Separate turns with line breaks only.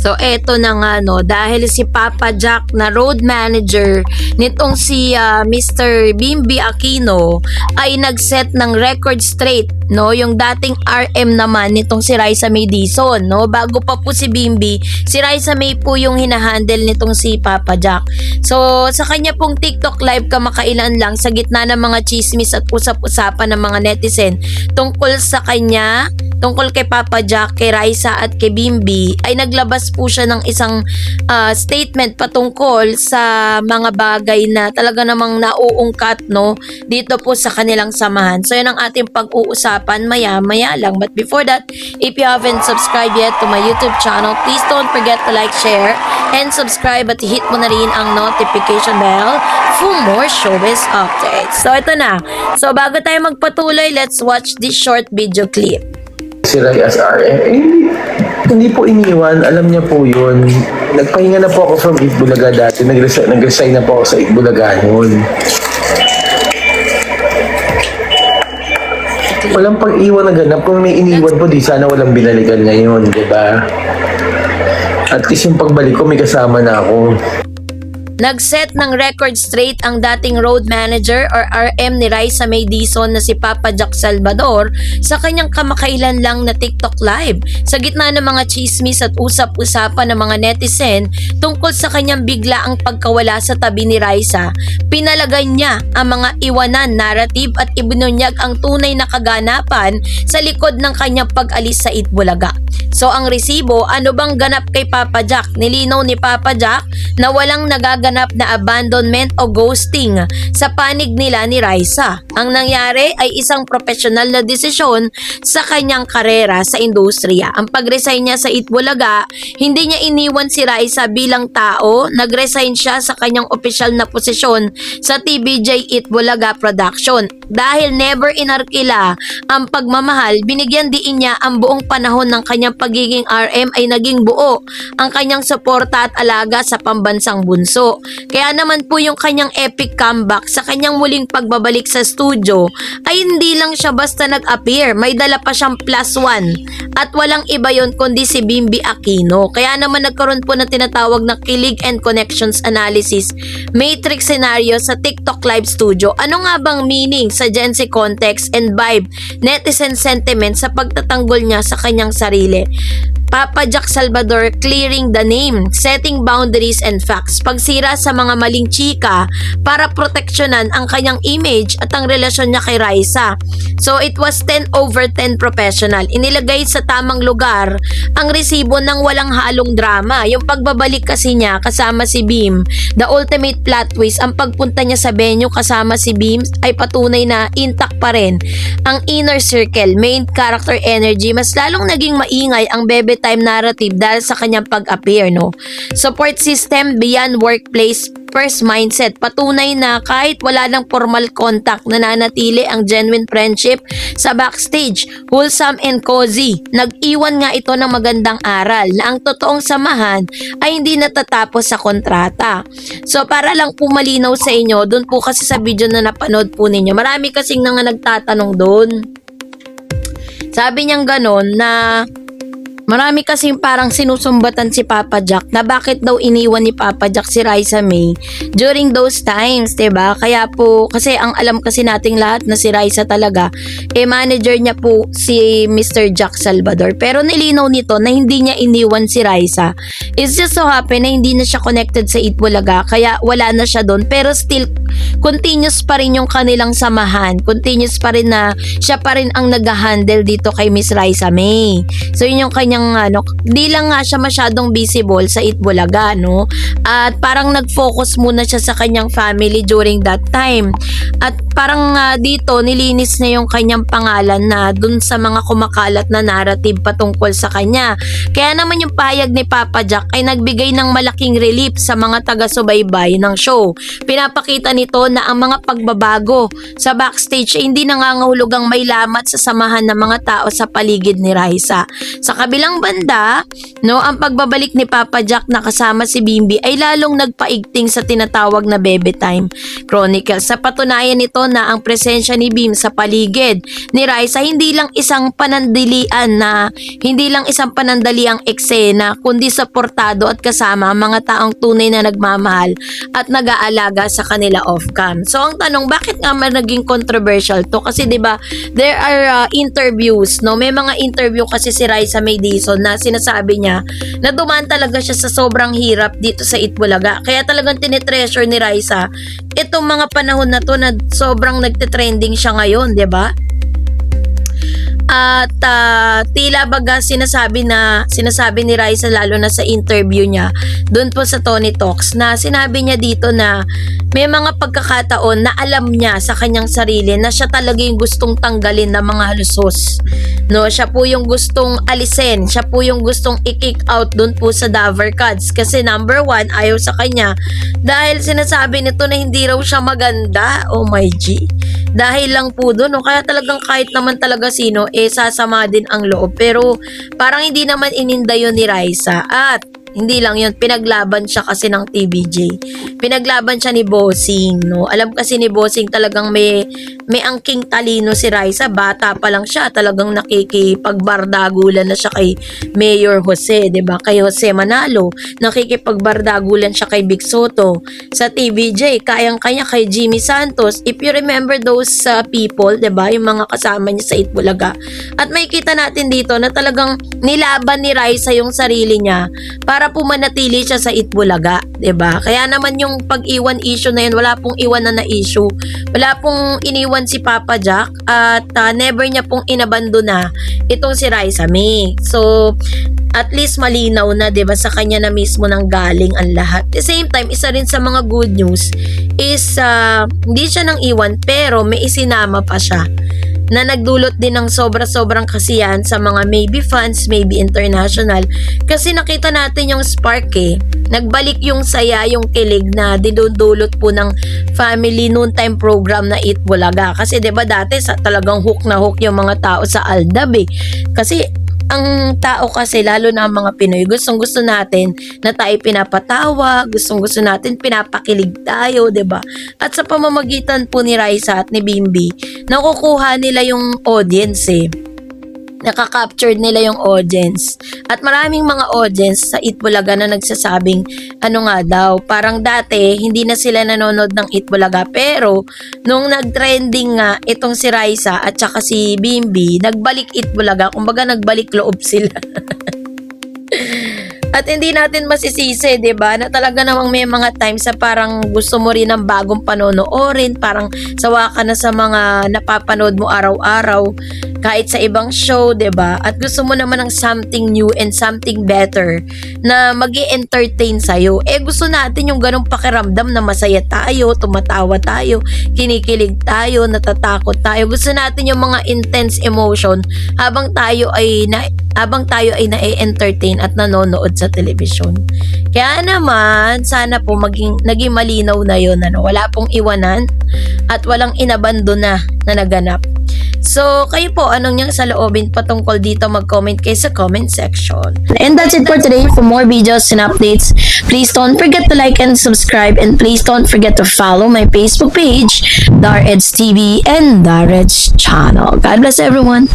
So eto na nga no, dahil si Papa Jack na road manager nitong si Mr. Bimby Aquino ay nag-set ng record straight, no, yung dating RM naman nitong si Raisa May Dizon, no, bago pa po si Bimby, si Raisa May po yung hinahandle nitong si Papa Jack. So sa kanya pong TikTok live kamakailan lang, sa gitna ng mga chismis at usap-usapan ng mga netizen tungkol sa kanya, tungkol kay Papa Jack, kay Raisa at kay Bimby, ay naglabas po siya ng isang statement patungkol sa mga bagay na talaga namang nauungkat, no, dito po sa kanilang samahan. So yun ang ating pag-uusapan maya-maya lang. But before that, if you haven't subscribed yet to my YouTube channel, please don't forget to like, share, and subscribe at hit mo na rin ang notification bell for more showbiz updates. So ito na. So bago tayo magpatuloy, let's watch this short video clip.
Si Ray as RM, hindi po iniwan, alam niya po yun. Nagpahinga na po ako from Itbulaga dati, nag-resign na po ako sa Itbulaga noon. Walang pang-iwan na ganap, kung may iniwan po di sana walang binalikan ngayon, di ba? At least yung pagbalik ko may kasama na ako.
Nag-set ng record straight ang dating road manager or RM ni Raisa May Dizon na si Papa Jack Salvador sa kanyang kamakailan lang na TikTok live. Sa gitna ng mga chismis at usap-usapan ng mga netizen tungkol sa kanyang biglaang pagkawala sa tabi ni Raisa, pinalagay niya ang mga iwanan narrative at ibinunyag ang tunay na kaganapan sa likod ng kanyang pag-alis sa Itbulaga. So ang resibo, ano bang ganap kay Papa Jack? Nilinaw ni Papa Jack na walang nagaganap na abandonment o ghosting sa panig nila ni Raisa. Ang nangyari ay isang profesional na desisyon sa kanyang karera sa industriya. Ang pag-resign niya sa Itbulaga, hindi niya iniwan si Raisa bilang tao, nag-resign siya sa kanyang opisyal na posisyon sa TVJ Itbulaga Production. Dahil never inarkila ang pagmamahal, binigyan diin niya ang buong panahon ng kanyang pagiging RM ay naging buo ang kanyang suporta at alaga sa pambansang bunso. Kaya naman po yung kanyang epic comeback sa kanyang muling pagbabalik sa studio ay hindi lang siya basta nag-appear, may dala pa siyang +1 at walang iba yon kundi si Bimby Aquino. Kaya naman nagkaroon po ng tinatawag na kilig and connections analysis matrix scenario sa TikTok live studio. Ano nga bang meaning sa Gen Z context and vibe netizen sentiment sa pagtatanggol niya sa kanyang sarili? Papa Jack Salvador clearing the name, setting boundaries and facts, pagsira sa mga maling chika para proteksyonan ang kanyang image at ang relasyon niya kay Raisa. So it was 10/10 professional. Inilagay sa tamang lugar ang resibo ng walang halong drama. Yung pagbabalik kasi niya kasama si Bim, the ultimate plot twist, ang pagpunta niya sa venue kasama si Bim ay patunay na intact pa rin ang inner circle, main character energy. Mas lalong naging maingay ang bebe time narrative dahil sa kanyang pag-appear, no? Support system beyond workplace first mindset. Patunay na kahit wala ng formal contact, nananatili ang genuine friendship sa backstage. Wholesome and cozy. Nag-iwan nga ito ng magandang aral na ang totoong samahan ay hindi natatapos sa kontrata. So para lang po malinaw sa inyo, dun po kasi sa video na napanood po ninyo, marami kasing nagtatanong dun. Sabi niyang ganon na marami kasing parang sinusumbatan si Papa Jack na bakit daw iniwan ni Papa Jack si Raisa May during those times, diba? Kaya po, kasi ang alam kasi nating lahat na si Raisa talaga, manager niya po si Mr. Jack Salvador. Pero nilinaw nito na hindi niya iniwan si Raisa. It's just so happen na hindi na siya connected sa Itbulaga, kaya wala na siya doon. Pero still, continuous pa rin yung kanilang samahan. Continuous pa rin na siya pa rin ang nag-handle dito kay Miss Raisa May. So yun yung kanyang di lang nga siya masyadong visible sa Itbulaga, no? At parang nag-focus muna siya sa kanyang family during that time. At parang dito nilinis na yung kanyang pangalan na dun sa mga kumakalat na narrative patungkol sa kanya. Kaya naman yung pahayag ni Papa Jack ay nagbigay ng malaking relief sa mga taga-subaybay ng show. Pinapakita nito na ang mga pagbabago sa backstage ay hindi nangangahulugang may lamat sa samahan ng mga tao sa paligid ni Raisa. Sa kabilang kabilang banda, no, ang pagbabalik ni Papa Jack na kasama si Bimbi ay lalong nagpaigting sa tinatawag na Bebe Time Chronicles. Sa patunayan nito na ang presensya ni Bim sa paligid ni Raisa hindi lang isang panandaliang eksena, kundi suportado at kasama ang mga taong tunay na nagmamahal at nag-aalaga sa kanila off-cam. So ang tanong, bakit nga naging controversial to? Kasi 'di ba, there are interviews, no? May mga interview kasi si Raisa May Dizon na sinasabi niya na dumaan talaga siya sa sobrang hirap dito sa Itbulaga. Kaya talagang tinitreasure ni Raisa itong mga panahon na to na sobrang nagte-trending siya ngayon, 'di ba? At tila baga sinasabi ni Raisa, lalo na sa interview niya doon po sa Tony Talks, na sinabi niya dito na may mga pagkakataon na alam niya sa kanyang sarili na siya talaga yung gustong tanggalin ng mga halusos, no? Siya po yung gustong alisin, siya po yung gustong i-kick out doon po sa Daver Cats kasi number one, ayaw sa kanya dahil sinasabi nito na hindi raw siya maganda. Oh my G, dahil lang po doon, no? Kaya talagang kahit naman talaga sino, sasama din ang loob. Pero parang hindi naman ininda yun ni Raisa. At hindi lang yun, pinaglaban siya kasi ng TVJ. Pinaglaban siya ni Bossing, no? Alam kasi ni Bossing talagang may angking talino si Raisa. Bata pa lang siya, talagang nakikipagbardagulan na siya kay Mayor Jose, 'di ba? Kay Jose Manalo, nakikipagbardagulan siya kay Big Soto. Sa TVJ, kayang-kaya kay Jimmy Santos. If you remember those people, 'di ba? Yung mga kasama niya sa Itbulaga. At makikita natin dito na talagang nilaban ni Raisa yung sarili niya para pumanatili siya sa Itbulaga, 'di ba? Kaya naman yung pag-iwan issue na yun, wala pong iwanan na issue. Wala pong iniwan si Papa Jack at never niya pong inabandona itong si Raisa May. So, at least malinaw na, 'di ba, sa kanya na mismo nang galing ang lahat. At the same time, isa rin sa mga good news is hindi siya nang iwan pero may isinama pa siya na nagdulot din ng sobra-sobrang kasiyahan sa mga maybe fans, maybe international. Kasi nakita natin yung spark Nagbalik yung saya, yung kilig na dinudulot po ng family noontime program na Itbulaga. Kasi 'di ba dati talagang hook na hook yung mga tao sa Aldab Kasi ang tao kasi, lalo na ang mga Pinoy, gustong-gusto natin na tayo pinapatawa, gustong-gusto natin pinapakilig tayo, 'di ba? At sa pamamagitan po ni Raisa at ni Bimbi, nakukuha nila yung audience nakaka-capture nila yung audience. At maraming mga audience sa Itbulaga na nagsasabing, ano nga daw, parang dati hindi na sila nanonood ng Itbulaga, pero nung nag-trending nga itong si Raisa at saka si Bimbi, nagbalik Itbulaga, kumbaga nagbalik loob sila. At hindi natin masisisi, 'di ba? Na talaga namang may mga times sa parang gusto mo rin ng bagong panonoorin, parang sawa ka na sa mga napapanood mo araw-araw kahit sa ibang show, 'di ba? At gusto mo naman ng something new and something better na magi-entertain sa iyo. Gusto natin yung ganung pakiramdam na masaya tayo, tumatawa tayo, kinikilig tayo, natatakot tayo. Gusto natin yung mga intense emotion habang tayo ay na-entertain at nanonood sa telebisyon. Kaya naman, sana po naging malinaw na yun, wala pong iwanan at walang inabandona na naganap. So, kayo po, anong niyang saloobin patungkol dito? Mag-comment kayo sa comment section. And that's it for today. For more videos and updates, please don't forget to like and subscribe, and please don't forget to follow my Facebook page, Dar Eds TV and Dar Eds channel. God bless everyone.